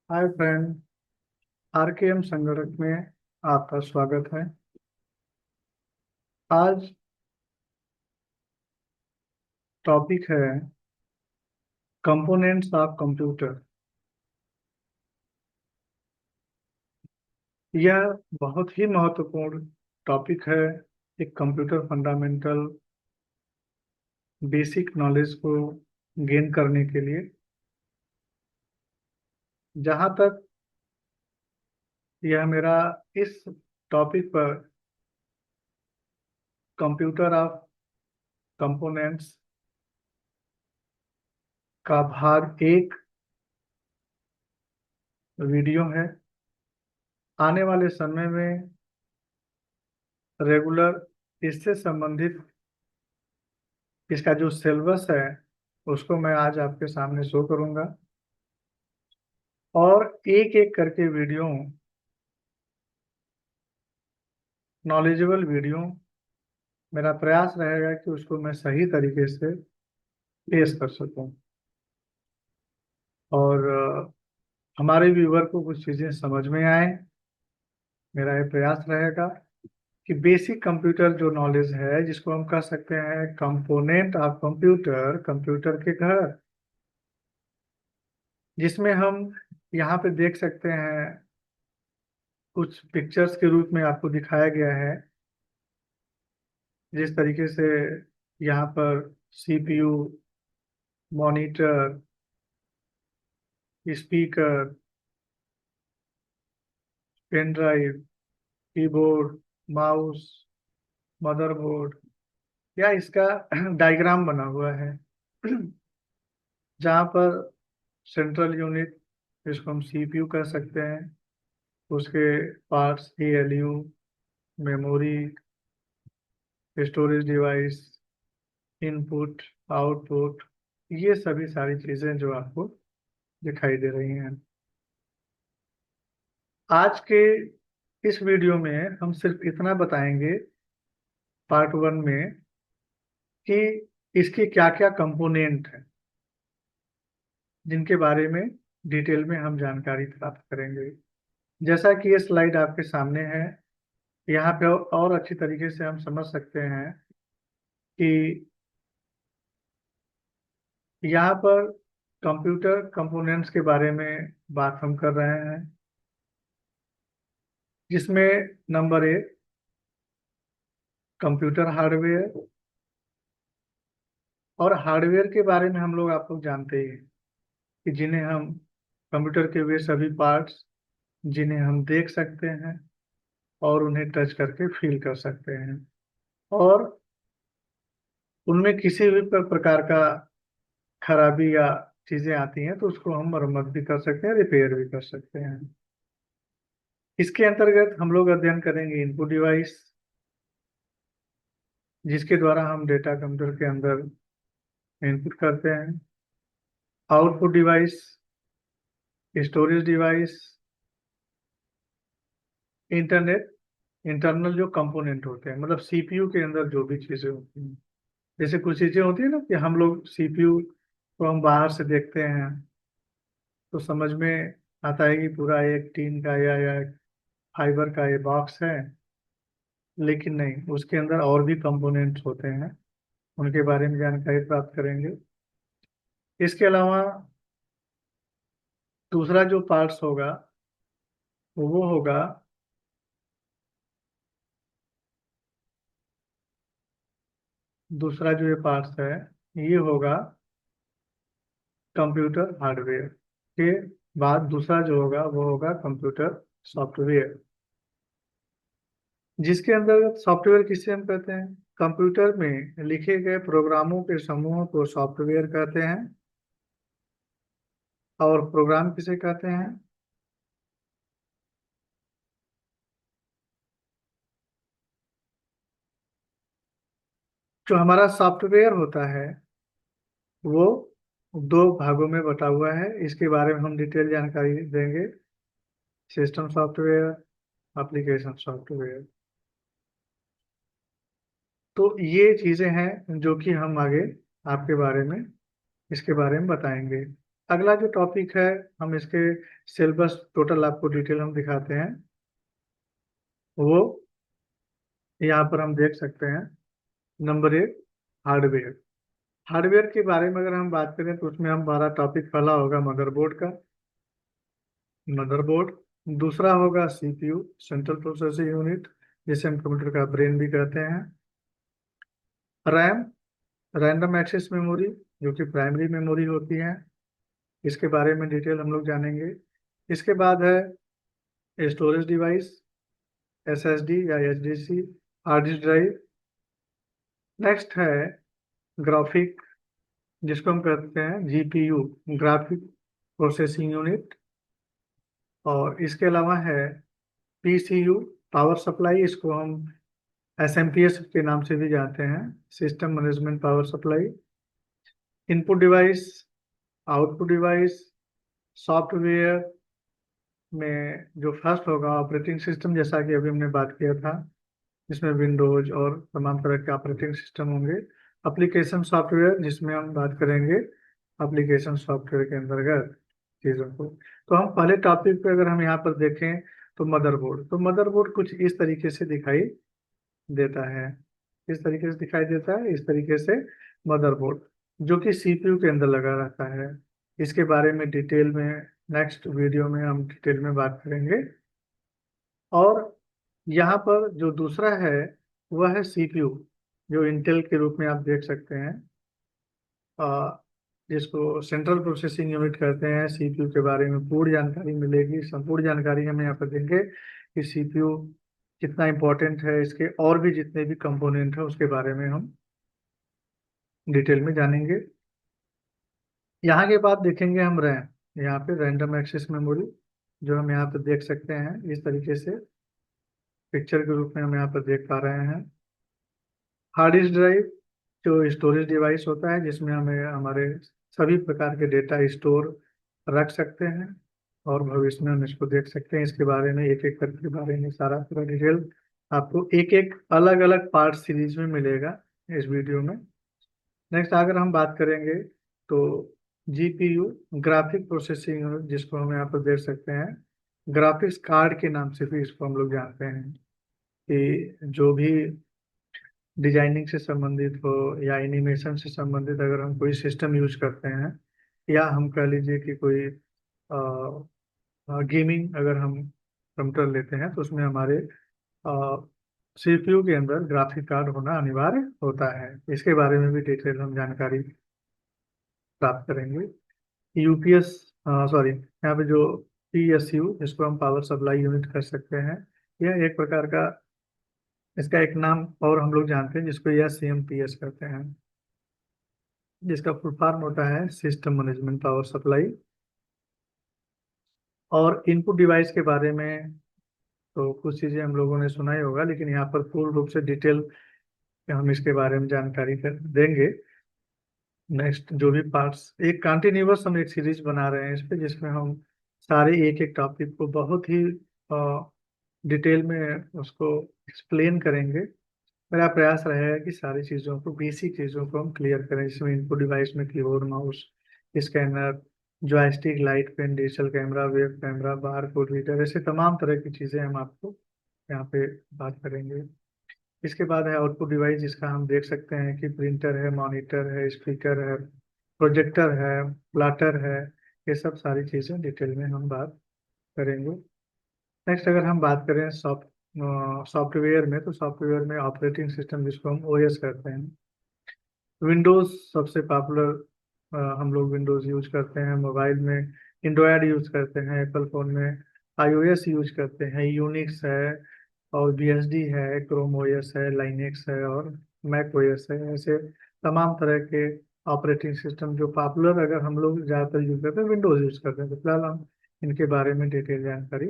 Hi friend. RKM संगठन में आपका स्वागत है। आज टॉपिक है कंपोनेंट्स ऑफ कंप्यूटर। यह बहुत ही महत्वपूर्ण टॉपिक है एक कंप्यूटर फंडामेंटल बेसिक नॉलेज को गेन करने के लिए। जहाँ तक यह मेरा इस टॉपिक पर कंप्यूटर ऑफ कंपोनेंट्स का भाग एक वीडियो है। आने वाले समय में रेगुलर इससे संबंधित इसका जो सिलेबस है उसको मैं आज आपके सामने शो करूंगा और एक एक करके वीडियो, नॉलेजेबल वीडियो, मेरा प्रयास रहेगा कि उसको मैं सही तरीके से पेश कर सकूं और हमारे व्यूवर को कुछ चीज़ें समझ में आए। मेरा ये प्रयास रहेगा कि बेसिक कंप्यूटर जो नॉलेज है जिसको हम कह सकते हैं कंपोनेंट ऑफ कंप्यूटर, कंप्यूटर के घर, जिसमें हम यहाँ पे देख सकते हैं कुछ पिक्चर्स के रूप में आपको दिखाया गया है। जिस तरीके से यहाँ पर CPU, monitor, speaker, pen drive, keyboard, mouse, motherboard, या इसका डायग्राम बना हुआ है। जहाँ पर सेंट्रल यूनिट, जिसको हम सीपीयू कह सकते हैं, उसके parts ALU, memory, storage device, input, output, ये सभी सारी चीज़ें जो आपको दिखाई दे रही हैं। आज के इस वीडियो में हम सिर्फ इतना बताएंगे पार्ट वन में कि इसके क्या क्या कंपोनेंट हैं जिनके बारे में डिटेल में हम जानकारी प्राप्त करेंगे। जैसा कि ये स्लाइड आपके सामने है, यहाँ पे और अच्छी तरीके से हम समझ सकते हैं कि यहाँ पर कंप्यूटर कंपोनेंट्स के बारे में बात हम कर रहे हैं, जिसमें नंबर एक कंप्यूटर हार्डवेयर। और हार्डवेयर के बारे में हम लोग आप लोग जानते ही हैं कि जिन्हें हम कंप्यूटर के वे सभी पार्ट्स जिन्हें हम देख सकते हैं और उन्हें टच करके फील कर सकते हैं, और उनमें किसी भी प्रकार का खराबी या चीजें आती हैं तो उसको हम मरम्मत भी कर सकते हैं, रिपेयर भी कर सकते हैं। इसके अंतर्गत हम लोग अध्ययन करेंगे इनपुट डिवाइस, जिसके द्वारा हम डेटा कंप्यूटर के अंदर इनपुट करते हैं। Output device, storage device, internet, internal जो कंपोनेंट होते हैं, मतलब सीपीयू के अंदर जो भी चीजें होती हैं। जैसे कुछ चीजें होती है ना कि हम लोग सीपीयू को हम बाहर से देखते हैं तो समझ में आता है कि पूरा एक टीन का या फाइबर का ये बॉक्स है, लेकिन नहीं, उसके अंदर और भी कंपोनेंट्स होते हैं। उनके बारे में जानकारी प्राप्त करेंगे। इसके अलावा दूसरा जो पार्ट्स होगा वो होगा दूसरा जो ये पार्ट्स है ये होगा कंप्यूटर हार्डवेयर के बाद दूसरा जो होगा वो होगा कंप्यूटर सॉफ्टवेयर, जिसके अंदर सॉफ्टवेयर किसे हम कहते हैं, कंप्यूटर में लिखे गए प्रोग्रामों के समूह को सॉफ्टवेयर कहते हैं। और प्रोग्राम किसे कहते हैं, जो हमारा सॉफ्टवेयर होता है वो दो भागों में बटा हुआ है। इसके बारे में हम डिटेल जानकारी देंगे। System software, application software. तो ये चीजें हैं जो कि हम आगे आपके बारे में इसके बारे में बताएंगे। अगला जो टॉपिक है, हम इसके सिलेबस टोटल आपको डिटेल हम दिखाते हैं। वो यहाँ पर हम देख सकते हैं। Number 1, hardware. हार्डवेयर के बारे में अगर हम बात करें तो उसमें हमारा टॉपिक पहला होगा मदरबोर्ड का, मदरबोर्ड। दूसरा होगा सीपीयू, सेंट्रल प्रोसेसिंग यूनिट, जिसे हम कंप्यूटर का ब्रेन भी कहते हैं। रैम, रैंडम एक्सेस मेमोरी, जो कि प्राइमरी मेमोरी होती है। इसके बारे में डिटेल हम लोग जानेंगे। इसके बाद है स्टोरेज डिवाइस, एसएसडी या HDC, hard disk drive. Next है ग्राफिक, जिसको हम कहते हैं जीपीयू, ग्राफिक प्रोसेसिंग यूनिट। और इसके अलावा है पीसीयू, पावर सप्लाई, इसको हम एसएमपीएस के नाम से भी जानते हैं, system management power supply. Input device, output device, software में जो फर्स्ट होगा ऑपरेटिंग सिस्टम, जैसा कि अभी हमने बात किया था, जिसमें विंडोज और तमाम तरह के ऑपरेटिंग सिस्टम होंगे। एप्लीकेशन सॉफ्टवेयर, जिसमें हम बात करेंगे एप्लीकेशन सॉफ्टवेयर के अंतर्गत चीज़ों को। तो हम पहले टॉपिक पे अगर हम यहाँ पर देखें तो मदरबोर्ड, तो मदरबोर्ड कुछ इस तरीके से दिखाई देता है। इस तरीके से दिखाई देता है, इस तरीके से मदरबोर्ड, जो कि सीपीयू के अंदर लगा रहता है। इसके बारे में डिटेल में नेक्स्ट वीडियो में हम डिटेल में बात करेंगे। और यहाँ पर जो दूसरा है वह है सीपीयू, जो इंटेल के रूप में आप देख सकते हैं, जिसको सेंट्रल प्रोसेसिंग यूनिट कहते हैं। सीपीयू के बारे में पूरी जानकारी मिलेगी, संपूर्ण जानकारी हम यहाँ पर देंगे कि सीपीयू कितना इम्पोर्टेंट है, इसके और भी जितने भी कंपोनेंट हैं उसके बारे में हम डिटेल में जानेंगे। यहाँ के बाद देखेंगे हम रैम, यहाँ पे रैंडम एक्सेस मेमोरी, जो हम यहाँ पर देख सकते हैं इस तरीके से पिक्चर के रूप में हम यहाँ पर देख पा रहे हैं। हार्ड डिस्क ड्राइव, जो स्टोरेज डिवाइस होता है, जिसमें हमें हमारे सभी प्रकार के डेटा स्टोर रख सकते हैं और भविष्य में हम इसको देख सकते हैं। इसके बारे में एक एक करके बारे में सारा पूरा डिटेल आपको एक एक अलग अलग पार्ट सीरीज में मिलेगा इस वीडियो में। नेक्स्ट अगर हम बात करेंगे तो जीपीयू, ग्राफिक प्रोसेसिंग यूनिट, जिसको हम यहाँ पर देख सकते हैं ग्राफिक्स कार्ड के नाम से भी इसको हम लोग जानते हैं, कि जो भी डिजाइनिंग से संबंधित हो या एनिमेशन से संबंधित अगर हम कोई सिस्टम यूज करते हैं, या हम कह लीजिए कि कोई गेमिंग अगर हम कंप्यूटर लेते हैं, तो उसमें हमारे सीपीयू के अंदर ग्राफिक कार्ड होना अनिवार्य होता है। इसके बारे में भी डिटेल हम जानकारी प्राप्त करेंगे। यूपीएस, सॉरी, यहाँ पे जो पीएसयू, जिसको हम पावर सप्लाई यूनिट कर सकते हैं, यह एक प्रकार का, इसका एक नाम और हम लोग जानते हैं जिसको यह सीएमपीएस कहते हैं, जिसका फुल फॉर्म होता है सिस्टम मैनेजमेंट पावर सप्लाई। और इनपुट डिवाइस के बारे में तो कुछ चीज़ें हम लोगों ने सुना ही होगा, लेकिन यहाँ पर पूर्ण रूप से डिटेल हम इसके बारे में जानकारी देंगे। नेक्स्ट जो भी पार्ट्स, एक कंटिन्यूअस हम एक सीरीज बना रहे हैं इस पे, जिसमें हम सारे एक एक टॉपिक को बहुत ही डिटेल में उसको एक्सप्लेन करेंगे। मेरा प्रयास रहेगा कि सारी चीज़ों को, बेसिक चीज़ों को हम क्लियर करें, जिसमें इनपुट डिवाइस में keyboard, mouse, scanner, joystick, light pen, digital camera, web camera, bar code reader, ऐसे तमाम तरह की चीज़ें हम आपको यहाँ पे बात करेंगे। इसके बाद है आउटपुट डिवाइस, जिसका हम देख सकते हैं कि प्रिंटर है, मॉनिटर है, स्पीकर है, प्रोजेक्टर है, प्लाटर है। ये सब सारी चीज़ें डिटेल में हम बात करेंगे। नेक्स्ट अगर हम बात करें सॉफ्टवेयर में, तो सॉफ्टवेयर में ऑपरेटिंग सिस्टम, जिसको हम ओएस कहते हैं। विंडोज सबसे पॉपुलर, हम लोग विंडोज यूज करते हैं। मोबाइल में एंड्रॉयड यूज करते हैं, एप्पल फोन में आईओएस यूज करते हैं, यूनिक्स है और बीएसडी है, क्रोम ओएस है, लाइनेक्स है और मैक ओएस है। ऐसे तमाम तरह के ऑपरेटिंग सिस्टम जो पॉपुलर, अगर हम लोग ज़्यादातर यूज करते हैं, विंडोज यूज करते हैं। तो फिलहाल हम इनके बारे में डिटेल जानकारी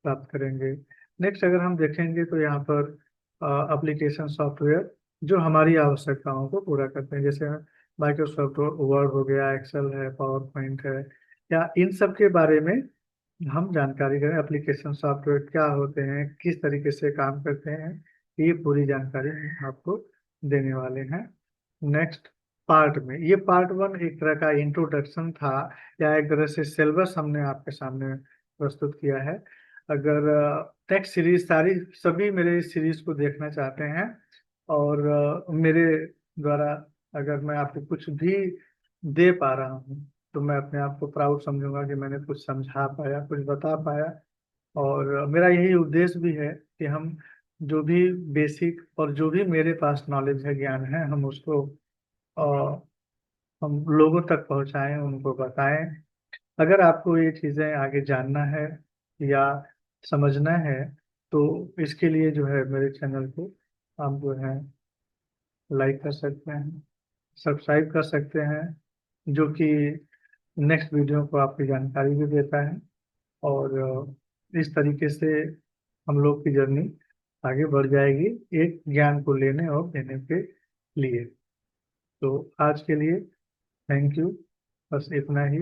प्राप्त करेंगे। नेक्स्ट अगर हम देखेंगे तो यहाँ पर एप्लीकेशन सॉफ्टवेयर, जो हमारी आवश्यकताओं को पूरा करते हैं, जैसे माइक्रोसॉफ्ट वर्ड हो गया, एक्सेल है, पावर पॉइंट है, या इन सब के बारे में हम जानकारी करें। एप्लीकेशन सॉफ्टवेयर क्या होते हैं, किस तरीके से काम करते हैं, ये पूरी जानकारी हम आपको देने वाले हैं। नेक्स्ट, पार्ट में। ये पार्ट 1 एक तरह का इंट्रोडक्शन था, या एक तरह से सिलेबस हमने आपके सामने प्रस्तुत किया है। अगर टेक्स्ट सीरीज सारी सभी मेरे इस सीरीज को देखना चाहते हैं, और मेरे द्वारा अगर मैं आपको कुछ भी दे पा रहा हूँ, तो मैं अपने आप को प्राउड समझूंगा कि मैंने कुछ समझा पाया, कुछ बता पाया। और मेरा यही उद्देश्य भी है कि हम जो भी बेसिक और जो भी मेरे पास नॉलेज है, ज्ञान है, हम उसको अ, हम लोगों तक पहुंचाएं, उनको बताएं। अगर आपको ये चीज़ें आगे जानना है या समझना है, तो इसके लिए जो है मेरे चैनल को आप जो है लाइक कर सकते हैं, सब्सक्राइब कर सकते हैं, जो कि नेक्स्ट वीडियो को आपकी जानकारी भी देता है। और इस तरीके से हम लोग की जर्नी आगे बढ़ जाएगी, एक ज्ञान को लेने और देने के लिए। तो आज के लिए थैंक यू, बस इतना ही।